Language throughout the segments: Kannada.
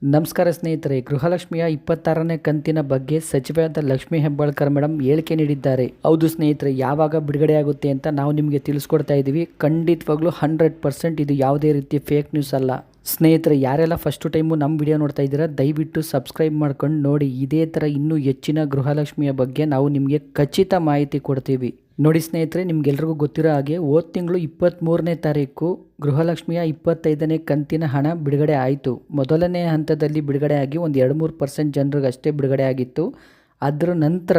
ನಮಸ್ಕಾರ ಸ್ನೇಹಿತರೆ, ಗೃಹಲಕ್ಷ್ಮಿಯ 26ನೇ ಕಂತಿನ ಬಗ್ಗೆ ಸಚಿವರಾದ ಲಕ್ಷ್ಮೀ ಹೆಬ್ಬಾಳ್ಕರ್ ಮೇಡಮ್ ಹೇಳಿಕೆ ನೀಡಿದ್ದಾರೆ. ಹೌದು ಸ್ನೇಹಿತರೆ, ಯಾವಾಗ ಬಿಡುಗಡೆ ಆಗುತ್ತೆ ಅಂತ ನಾವು ನಿಮಗೆ ತಿಳಿಸ್ಕೊಡ್ತಾ ಇದ್ದೀವಿ. ಖಂಡಿತವಾಗ್ಲೂ 100% ಇದು ಯಾವುದೇ ರೀತಿಯ ಫೇಕ್ ನ್ಯೂಸ್ ಅಲ್ಲ. ಸ್ನೇಹಿತರೆ, ಯಾರೆಲ್ಲ ಫಸ್ಟ್ ಟೈಮು ನಮ್ಮ ವಿಡಿಯೋ ನೋಡ್ತಾ ಇದ್ದೀರಾ ದಯವಿಟ್ಟು ಸಬ್ಸ್ಕ್ರೈಬ್ ಮಾಡ್ಕೊಂಡು ನೋಡಿ. ಇದೇ ಥರ ಇನ್ನೂ ಹೆಚ್ಚಿನ ಗೃಹಲಕ್ಷ್ಮಿಯ ಬಗ್ಗೆ ನಾವು ನಿಮಗೆ ಖಚಿತ ಮಾಹಿತಿ ಕೊಡ್ತೀವಿ. ನೋಡಿ ಸ್ನೇಹಿತರೆ, ನಿಮ್ಗೆಲ್ರಿಗೂ ಗೊತ್ತಿರೋ ಹಾಗೆ ಹೋದ ತಿಂಗಳು 23ನೇ ತಾರೀಕು ಗೃಹಲಕ್ಷ್ಮಿಯ 25ನೇ ಕಂತಿನ ಹಣ ಬಿಡುಗಡೆ ಆಯಿತು. ಮೊದಲನೇ ಹಂತದಲ್ಲಿ ಬಿಡುಗಡೆ ಆಗಿ ಒಂದು 2-3% ಜನರಿಗಷ್ಟೇ ಬಿಡುಗಡೆ ಆಗಿತ್ತು. ಅದರ ನಂತರ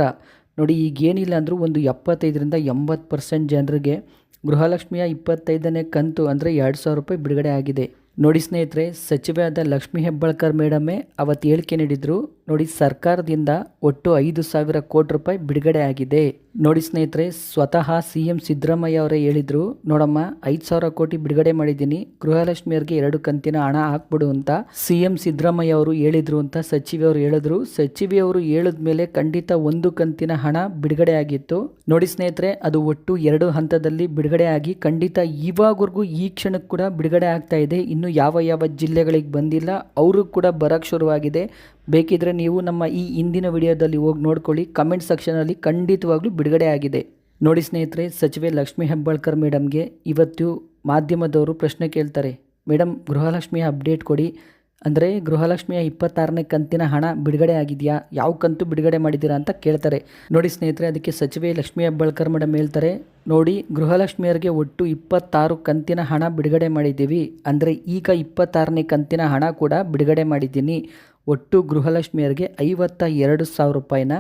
ನೋಡಿ, ಈಗೇನಿಲ್ಲ ಅಂದರೂ ಒಂದು 75-80% ಜನರಿಗೆ ಗೃಹಲಕ್ಷ್ಮಿಯ 25ನೇ ಕಂತು ಅಂದರೆ 2,000 ರೂಪಾಯಿ ಬಿಡುಗಡೆ ಆಗಿದೆ. ನೋಡಿ ಸ್ನೇಹಿತರೆ, ಸಚಿವರಾದ ಲಕ್ಷ್ಮೀ ಹೆಬ್ಬಾಳ್ಕರ್ ಮೇಡಮೇ ಅವತ್ತು ಹೇಳಿಕೆ ನೀಡಿದರು. ನೋಡಿ, ಸರ್ಕಾರದಿಂದ ಒಟ್ಟು 5,000 ಕೋಟಿ ರೂಪಾಯಿ ಬಿಡುಗಡೆ ಆಗಿದೆ. ನೋಡಿ ಸ್ನೇಹಿತರೆ, ಸ್ವತಃ CM ಸಿದ್ದರಾಮಯ್ಯ ಅವರೇ ಹೇಳಿದರು, ನೋಡಮ್ಮ 5,000 ಕೋಟಿ ಬಿಡುಗಡೆ ಮಾಡಿದ್ದೀನಿ, ಗೃಹಲಕ್ಷ್ಮಿಯರಿಗೆ 2 ಕಂತಿನ ಹಣ ಹಾಕ್ಬಿಡು ಅಂತ CM ಸಿದ್ದರಾಮಯ್ಯ ಅವರು ಹೇಳಿದರು ಅಂತ ಸಚಿವೆಯವರು ಹೇಳಿದ್ರು. ಸಚಿವೆಯವರು ಹೇಳಿದ ಮೇಲೆ ಖಂಡಿತ 1 ಕಂತಿನ ಹಣ ಬಿಡುಗಡೆ ಆಗಿತ್ತು. ನೋಡಿ ಸ್ನೇಹಿತರೆ, ಅದು ಒಟ್ಟು 2 ಹಂತದಲ್ಲಿ ಬಿಡುಗಡೆ ಆಗಿ ಖಂಡಿತ ಇವಾಗವರೆಗೂ ಈ ಕ್ಷಣಕ್ಕೆ ಕೂಡ ಬಿಡುಗಡೆ ಆಗ್ತಾ ಇದೆ. ಇನ್ನು ಯಾವ ಜಿಲ್ಲೆಗಳಿಗೆ ಬಂದಿಲ್ಲ, ಅವರು ಕೂಡ ಬರೋಕ್ಕೆ ಶುರುವಾಗಿದೆ. ಬೇಕಿದ್ರೆ ನೀವು ನಮ್ಮ ಈ ಹಿಂದಿನ ವಿಡಿಯೋದಲ್ಲಿ ಹೋಗಿ ನೋಡ್ಕೊಳ್ಳಿ. ಕಮೆಂಟ್ ಸೆಕ್ಷನಲ್ಲಿ ಖಂಡಿತವಾಗ್ಲೂ ಬಿಡುಗಡೆ ಆಗಿದೆ. ನೋಡಿ ಸ್ನೇಹಿತರೆ, ಸಚಿವೆ ಲಕ್ಷ್ಮೀ ಹೆಬ್ಬಾಳ್ಕರ್ ಮೇಡಮ್ಗೆ ಇವತ್ತು ಮಾಧ್ಯಮದವರು ಪ್ರಶ್ನೆ ಕೇಳ್ತಾರೆ. ಮೇಡಮ್, ಗೃಹಲಕ್ಷ್ಮಿಯ ಅಪ್ಡೇಟ್ ಕೊಡಿ, ಅಂದರೆ ಗೃಹಲಕ್ಷ್ಮಿಯ 26ನೇ ಕಂತಿನ ಹಣ ಬಿಡುಗಡೆ ಆಗಿದೆಯಾ, ಯಾವ ಕಂತು ಬಿಡುಗಡೆ ಮಾಡಿದ್ದೀರಾ ಅಂತ ಕೇಳ್ತಾರೆ. ನೋಡಿ ಸ್ನೇಹಿತರೆ, ಅದಕ್ಕೆ ಸಚಿವೆ ಲಕ್ಷ್ಮೀ ಹೆಬ್ಬಾಳ್ಕರ್ ಮೇಡಮ್ ಹೇಳ್ತಾರೆ, ನೋಡಿ ಗೃಹಲಕ್ಷ್ಮಿಯರಿಗೆ ಒಟ್ಟು 26 ಕಂತಿನ ಹಣ ಬಿಡುಗಡೆ ಮಾಡಿದ್ದೀವಿ. ಅಂದರೆ ಈಗ 26ನೇ ಕಂತಿನ ಹಣ ಕೂಡ ಬಿಡುಗಡೆ ಮಾಡಿದ್ದೀನಿ. ಒಟ್ಟು ಗೃಹಲಕ್ಷ್ಮಿಯರಿಗೆ 52,000 ರೂಪಾಯಿನ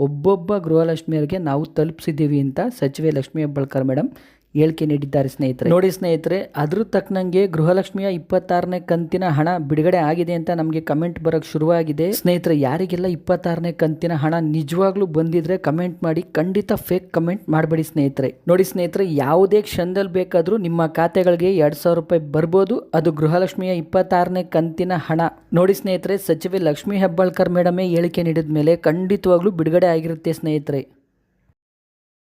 ಒಬ್ಬೊಬ್ಬ ಗೃಹಲಕ್ಷ್ಮಿಯರಿಗೆ ನಾವು ತಲುಪಿಸಿದ್ದೀವಿ ಅಂತ ಸಚಿವೆ ಲಕ್ಷ್ಮೀ ಹೆಬ್ಬಾಳ್ಕರ್ ಮೇಡಮ್ ಹೇಳಿಕೆ ನೀಡಿದ್ದಾರೆ ಸ್ನೇಹಿತರೆ. ನೋಡಿ ಸ್ನೇಹಿತರೆ, ಅದ್ರ ತಕ್ಕನಂಗೆ ಗೃಹಲಕ್ಷ್ಮಿಯ 26ನೇ ಕಂತಿನ ಹಣ ಬಿಡುಗಡೆ ಆಗಿದೆ ಅಂತ ನಮಗೆ ಕಮೆಂಟ್ ಬರೋಕ್ಕೆ ಶುರುವಾಗಿದೆ. ಸ್ನೇಹಿತರೆ, ಯಾರಿಗೆಲ್ಲ 26ನೇ ಕಂತಿನ ಹಣ ನಿಜವಾಗ್ಲೂ ಬಂದಿದ್ರೆ ಕಮೆಂಟ್ ಮಾಡಿ, ಖಂಡಿತ ಫೇಕ್ ಕಮೆಂಟ್ ಮಾಡಬೇಡಿ ಸ್ನೇಹಿತರೆ. ನೋಡಿ ಸ್ನೇಹಿತರೆ, ಯಾವುದೇ ಕ್ಷಣದಲ್ಲಿ ಬೇಕಾದರೂ ನಿಮ್ಮ ಖಾತೆಗಳಿಗೆ 2,000 ರೂಪಾಯಿ ಬರ್ಬೋದು, ಅದು ಗೃಹಲಕ್ಷ್ಮಿಯ 26ನೇ ಕಂತಿನ ಹಣ. ನೋಡಿ ಸ್ನೇಹಿತರೆ, ಸಚಿವೆ ಲಕ್ಷ್ಮೀ ಹೆಬ್ಬಾಳ್ಕರ್ ಮೇಡಮೇ ಹೇಳಿಕೆ ನೀಡಿದ ಮೇಲೆ ಖಂಡಿತವಾಗ್ಲೂ ಬಿಡುಗಡೆ ಆಗಿರುತ್ತೆ ಸ್ನೇಹಿತರೆ.